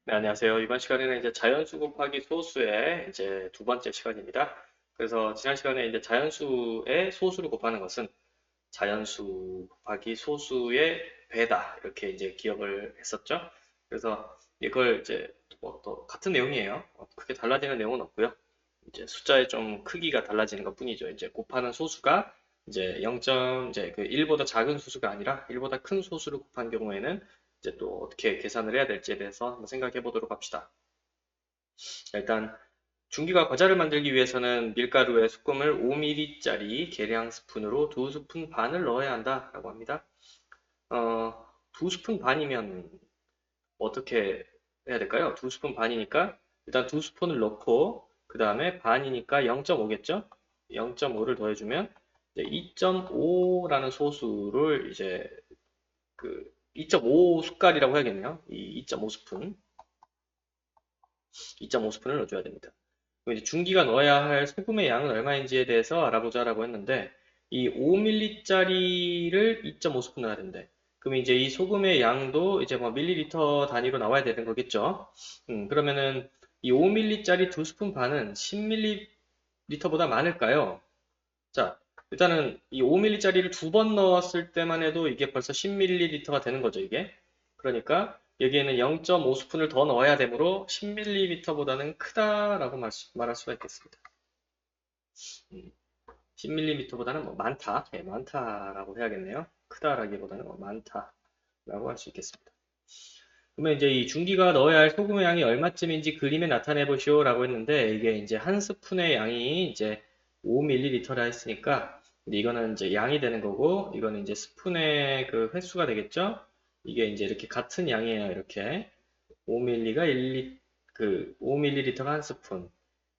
네, 안녕하세요. 이번 시간에는 이제 자연수 곱하기 소수의 이제 두 번째 시간입니다. 그래서 지난 시간에 이제 자연수의 소수를 곱하는 것은 자연수 곱하기 소수의 배다. 이렇게 이제 기억을 했었죠. 그래서 이걸 이제 뭐 또 같은 내용이에요. 크게 달라지는 내용은 없고요. 이제 숫자의 좀 크기가 달라지는 것 뿐이죠. 이제 곱하는 소수가 이제 0점, 이제 그 1보다 작은 소수가 아니라 1보다 큰 소수를 곱한 경우에는 이제 또 어떻게 계산을 해야 될지에 대해서 한번 생각해 보도록 합시다. 자, 일단 중기과 과자를 만들기 위해서는 밀가루에 소금을 5ml짜리 계량 스푼으로 2스푼 반을 넣어야 한다라고 합니다. 2스푼 반이면 어떻게 해야 될까요? 2스푼 반이니까 일단 2스푼을 넣고 그 다음에 반이니까 0.5겠죠? 0.5를 더해주면 2.5라는 소수를 이제 그 2.5 숟갈이라고 해야겠네요. 이 2.5스푼, 2.5스푼을 넣어줘야 됩니다. 그럼 이제 중기가 넣어야 할 소금의 양은 얼마인지에 대해서 알아보자라고 했는데 이 5ml짜리를 2.5스푼 넣어야 된대. 그럼 이제 이 소금의 양도 이제 뭐 밀리리터 단위로 나와야 되는 거겠죠. 그러면은 이 5ml짜리 2스푼 반은 10ml보다 많을까요? 자, 일단은 이 5ml짜리를 두 번 넣었을 때만 해도 이게 벌써 10ml가 되는 거죠, 이게. 그러니까 여기에는 0.5스푼을 더 넣어야 되므로 10ml보다는 크다라고 말할 수가 있겠습니다. 10ml보다는 뭐 많다, 많다라고 해야겠네요. 크다라기보다는 뭐 많다라고 할 수 있겠습니다. 그러면 이제 이 중기가 넣어야 할 소금의 양이 얼마쯤인지 그림에 나타내 보시오라고 했는데 이게 이제 한 스푼의 양이 이제 5ml라 했으니까 이거는 이제 양이 되는 거고 이거는 이제 스푼의 그 횟수가 되겠죠? 이게 이제 이렇게 같은 양이에요. 이렇게 5ml가 5ml가 한 스푼,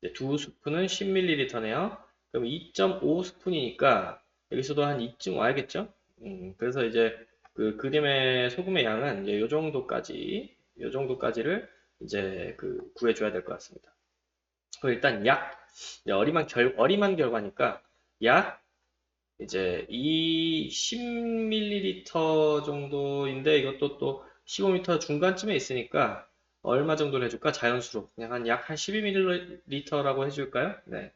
이제 두 스푼은 10ml네요. 그럼 2.5스푼이니까 여기서도 한 이쯤 와야겠죠? 그래서 이제 그 그림의 소금의 양은 이제 요 정도까지를 이제 그 구해줘야 될 것 같습니다. 그럼 일단 이제 어림한 결과니까 약 이제 이 10ml 정도인데 이것도 또 15m 중간쯤에 있으니까 얼마 정도를 해줄까? 자연수로 그냥 약 한 12ml라고 해줄까요? 네,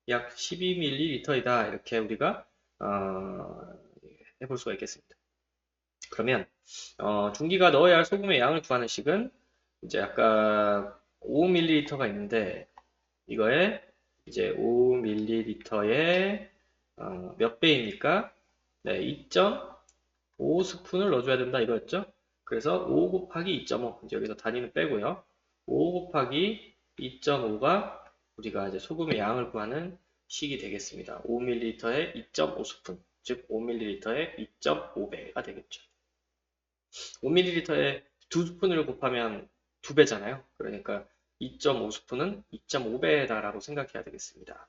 약 12ml이다 이렇게 우리가 해볼 수가 있겠습니다. 그러면 중기가 넣어야 할 소금의 양을 구하는 식은 이제 아까 5ml가 있는데 이거에 이제 5ml에 몇 배입니까? 네, 2.5스푼을 넣어줘야 된다 이거였죠? 그래서 5 곱하기 2.5 이제 여기서 단위는 빼고요. 5 곱하기 2.5가 우리가 이제 소금의 양을 구하는 식이 되겠습니다. 5ml에 2.5스푼 즉 5ml에 2.5배가 되겠죠. 5ml에 2스푼을 곱하면 2배잖아요. 그러니까 2.5스푼은 2.5배다라고 생각해야 되겠습니다.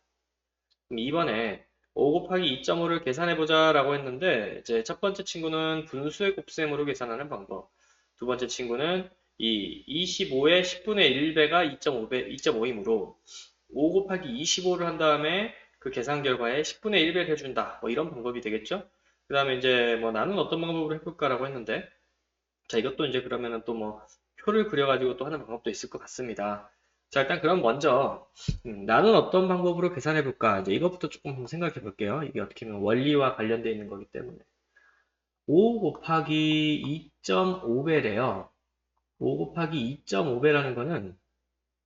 그럼 이번에 5 곱하기 2.5를 계산해보자 라고 했는데 이제 첫 번째 친구는 분수의 곱셈으로 계산하는 방법, 두 번째 친구는 이 25의 10분의 1배가 2.5이므로 5 곱하기 25를 한 다음에 그 계산 결과에 10분의 1배를 해준다. 뭐 이런 방법이 되겠죠? 그 다음에 이제 뭐 나는 어떤 방법으로 해볼까라고 했는데 자, 이것도 이제 그러면은 또 뭐 표를 그려가지고 또 하는 방법도 있을 것 같습니다. 자, 일단 그럼 먼저 나는 어떤 방법으로 계산해 볼까? 이제 이것부터 조금 한번 생각해 볼게요. 이게 어떻게 보면 원리와 관련되어 있는 거기 때문에 5 곱하기 2.5배래요. 5 곱하기 2.5배라는 거는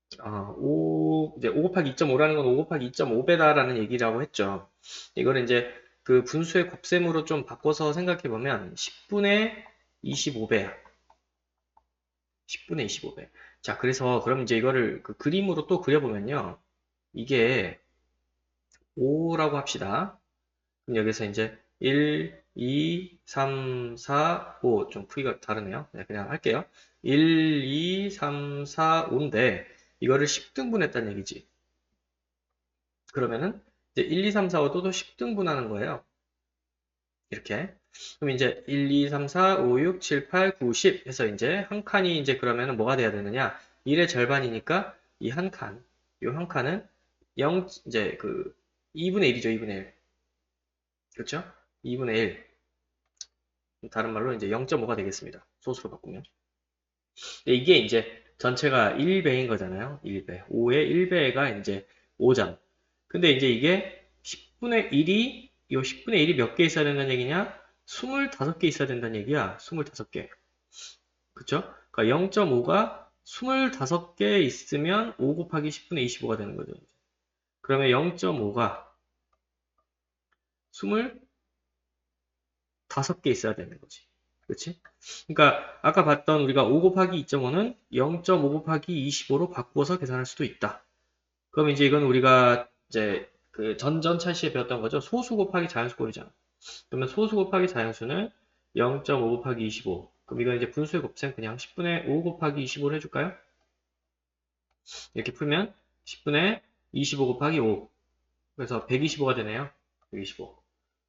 이제 5 곱하기 2.5라는 건 5 곱하기 2.5배다라는 얘기라고 했죠. 이거를 이제 그 분수의 곱셈으로 좀 바꿔서 생각해 보면 10분의 25배야. 10분의 25배. 자, 그래서 그럼 이제 이거를 그 그림으로 또 그려보면요. 이게 5라고 합시다. 그럼 여기서 이제 1, 2, 3, 4, 5. 좀 크기가 다르네요. 네, 그냥 할게요. 1, 2, 3, 4, 5인데 이거를 10등분 했다는 얘기지. 그러면은 이제 1, 2, 3, 4, 5도 10등분 하는 거예요. 이렇게. 그럼 이제 1, 2, 3, 4, 5, 6, 7, 8, 9, 10 해서 이제 한 칸이 이제 그러면은 뭐가 돼야 되느냐? 1의 절반이니까 이 한 칸, 이 한 칸은 0, 이제 그 2분의 1이죠, 2분의 1. 그렇죠? 2분의 1. 다른 말로 이제 0.5가 되겠습니다. 소수로 바꾸면. 근데 이게 이제 전체가 1배인 거잖아요. 1배. 5의 1배가 이제 5점. 근데 이제 이게 10분의 1이, 요 10분의 1이 몇 개 있어야 된다는 얘기냐? 25개 있어야 된다는 얘기야. 25개. 그쵸? 그러니까 0.5가 25개 있으면 5 곱하기 10분의 25가 되는 거죠. 그러면 0.5가 25개 있어야 되는 거지. 그렇지? 그러니까 아까 봤던 우리가 5 곱하기 2.5는 0.5 곱하기 25로 바꾸어서 계산할 수도 있다. 그럼 이제 이건 우리가 이제 그 전전 차시에 배웠던 거죠. 소수 곱하기 자연수 꼴이잖아. 그러면 소수 곱하기 자연수는 0.5 곱하기 25. 그럼 이건 이제 분수의 곱셈 그냥 10분의 5 곱하기 25를 해줄까요? 이렇게 풀면 10분의 25 곱하기 5. 그래서 125가 되네요. 125.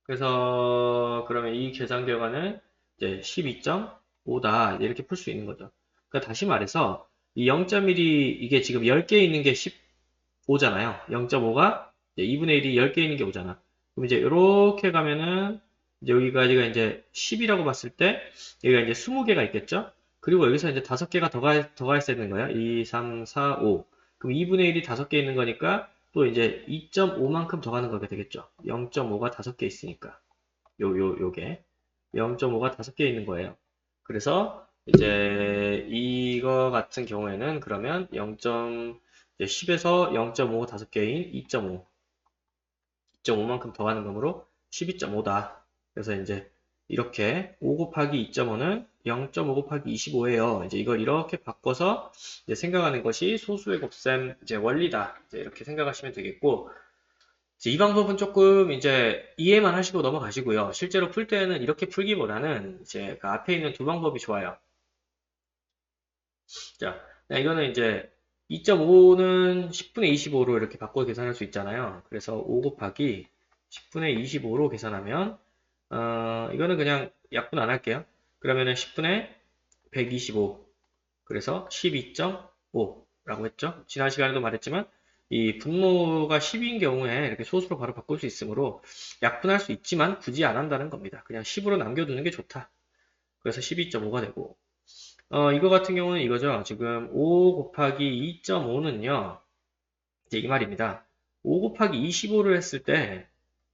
그래서 그러면 이 계산 결과는 이제 12.5다. 이렇게 풀 수 있는 거죠. 그러니까 다시 말해서 이 0.1이 이게 지금 10개 있는 게 15잖아요. 0.5가 2분의 1이 10개 있는 게 5잖아. 그럼 이제 이렇게 가면은 이제 여기까지가 이제 10이라고 봤을 때 여기가 이제 20개가 있겠죠? 그리고 여기서 이제 5개가 더가 있어야 되는 거야. 2, 3, 4, 5. 그럼 2분의 1이 5개 있는 거니까 또 이제 2.5만큼 더 가는 거게 되겠죠. 0.5가 5개 있으니까. 요게. 0.5가 5개 있는 거예요. 그래서 이제 이거 같은 경우에는 그러면 10에서 0.5가 5개인 2.5. 2.5만큼 더 가는 놈으로 12.5다. 그래서 이제 이렇게 5 곱하기 2.5는 0.5 곱하기 25예요. 이제 이걸 이렇게 바꿔서 이제 생각하는 것이 소수의 곱셈 이제 원리다. 이제 이렇게 생각하시면 되겠고, 이제 이 방법은 조금 이제 이해만 하시고 넘어가시고요. 실제로 풀 때는 이렇게 풀기보다는 이제 그 앞에 있는 두 방법이 좋아요. 자, 이거는 이제 2.5는 10분의 25로 이렇게 바꿔 계산할 수 있잖아요. 그래서 5 곱하기 10분의 25로 계산하면 이거는 그냥 약분 안 할게요. 그러면은 10분의 125. 그래서 12.5라고 했죠. 지난 시간에도 말했지만 이 분모가 10인 경우에 이렇게 소수로 바로 바꿀 수 있으므로 약분할 수 있지만 굳이 안 한다는 겁니다. 그냥 10으로 남겨두는 게 좋다. 그래서 12.5가 되고 이거 같은 경우는 이거죠. 지금 5 곱하기 2.5는요. 이제 이 말입니다. 5 곱하기 25를 했을 때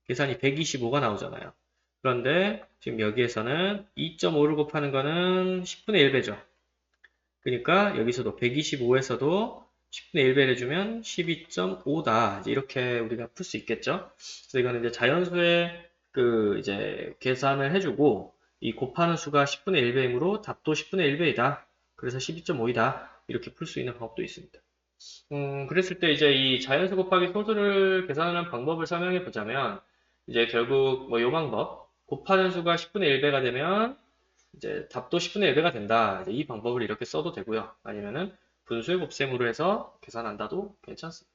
계산이 125가 나오잖아요. 그런데 지금 여기에서는 2.5를 곱하는 거는 10분의 1배죠. 그러니까 여기서도 125에서도 10분의 1배를 해주면 12.5다. 이제 이렇게 우리가 풀 수 있겠죠. 그래서 이거는 이제 자연수의 그 이제 계산을 해주고 이 곱하는 수가 10분의 1배이므로 답도 10분의 1배이다. 그래서 12.5이다. 이렇게 풀 수 있는 방법도 있습니다. 그랬을 때 이제 이 자연수 곱하기 소수를 계산하는 방법을 설명해 보자면 이제 결국 뭐 요 방법 곱하는 수가 10분의 1배가 되면 이제 답도 10분의 1배가 된다. 이제 이 방법을 이렇게 써도 되고요. 아니면은 분수의 곱셈으로 해서 계산한다도 괜찮습니다.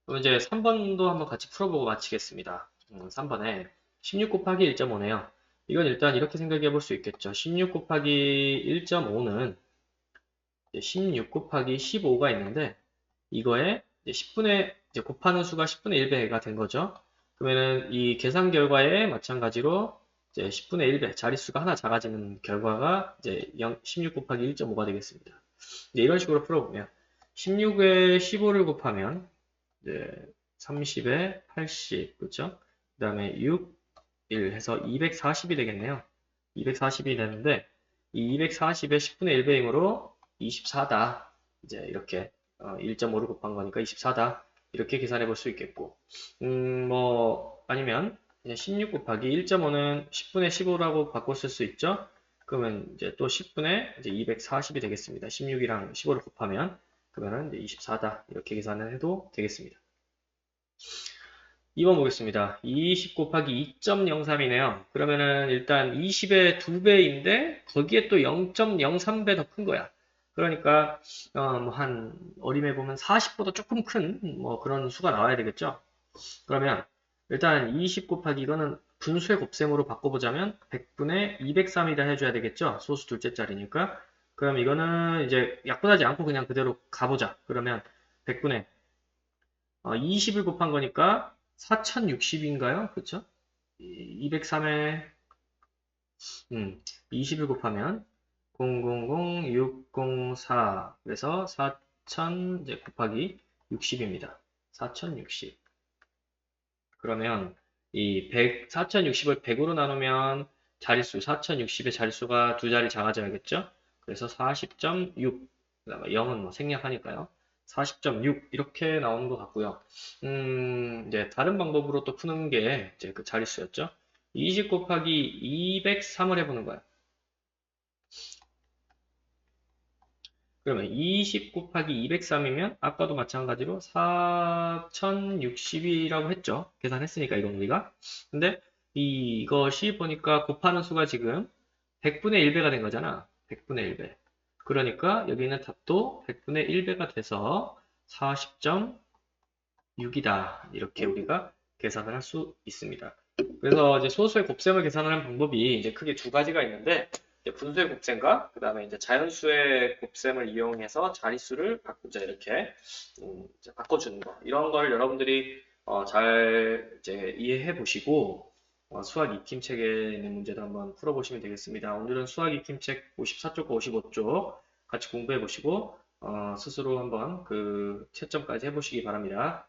그럼 이제 3번도 한번 같이 풀어보고 마치겠습니다. 3번에 16 곱하기 1.5네요. 이건 일단 이렇게 생각해 볼 수 있겠죠. 16 곱하기 1.5는 16 곱하기 15가 있는데 이거에 이제 10분의 이제 곱하는 수가 10분의 1배가 된 거죠. 그러면은 이 계산 결과에 마찬가지로 이제 10분의 1배 자릿수가 하나 작아지는 결과가 이제 16 곱하기 1.5가 되겠습니다. 이제 이런 식으로 풀어보면 16에 15를 곱하면 이제 30에 80 그렇죠? 그 다음에 6, 1 해서 240이 되겠네요. 240이 되는데 이 240에 10분의 1배이므로 24다. 이제 이렇게 1.5를 곱한 거니까 24다. 이렇게 계산해 볼 수 있겠고 뭐 아니면 그냥 16 곱하기 1.5는 10분의 15라고 바꿨을 수 있죠. 그러면 이제 또 10분의 이제 240이 되겠습니다. 16이랑 15를 곱하면 그러면은 이제 24다. 이렇게 계산을 해도 되겠습니다. 2번 보겠습니다. 20 곱하기 2.03이네요. 그러면은 일단 20의 2배인데 거기에 또 0.03배 더 큰 거야. 그러니까 뭐한 어림에 보면 40보다 조금 큰 뭐 그런 수가 나와야 되겠죠. 그러면 일단 20 곱하기 이거는 분수의 곱셈으로 바꿔보자면 100분의 203이다 해줘야 되겠죠. 소수 둘째 자리니까. 그럼 이거는 이제 약분하지 않고 그냥 그대로 가보자. 그러면 100분의 20을 곱한 거니까 4060인가요? 그쵸? 203에 20을 곱하면 000604 그래서 4000 이제 곱하기 60입니다. 4060. 그러면 이 4060을 100으로 나누면 자릿수 4060의 자릿수가 두 자리 작아져야겠죠? 그래서 40.6 그다음에 0은 뭐 생략하니까요. 40.6 이렇게 나오는 것 같고요. 이제 다른 방법으로 또 푸는 게 이제 그 자릿수였죠. 20 곱하기 203을 해보는 거예요. 그러면 20 곱하기 203이면 아까도 마찬가지로 4060이라고 했죠. 계산했으니까 이건 우리가. 근데 이것이 보니까 곱하는 수가 지금 100분의 1배가 된 거잖아. 100분의 1배. 그러니까 여기 있는 답도 100분의 1배가 돼서 40.6이다. 이렇게 우리가 계산을 할 수 있습니다. 그래서 이제 소수의 곱셈을 계산하는 방법이 이제 크게 두 가지가 있는데 이제 분수의 곱셈과 그다음에 이제 자연수의 곱셈을 이용해서 자릿수를 바꾸자 이렇게 이제 바꿔주는 거 이런 걸 여러분들이 잘 이제 이해해 보시고 수학 익힘 책에 있는 문제도 한번 풀어보시면 되겠습니다. 오늘은 수학 익힘 책 54쪽과 55쪽 같이 공부해 보시고 스스로 한번 그 채점까지 해보시기 바랍니다.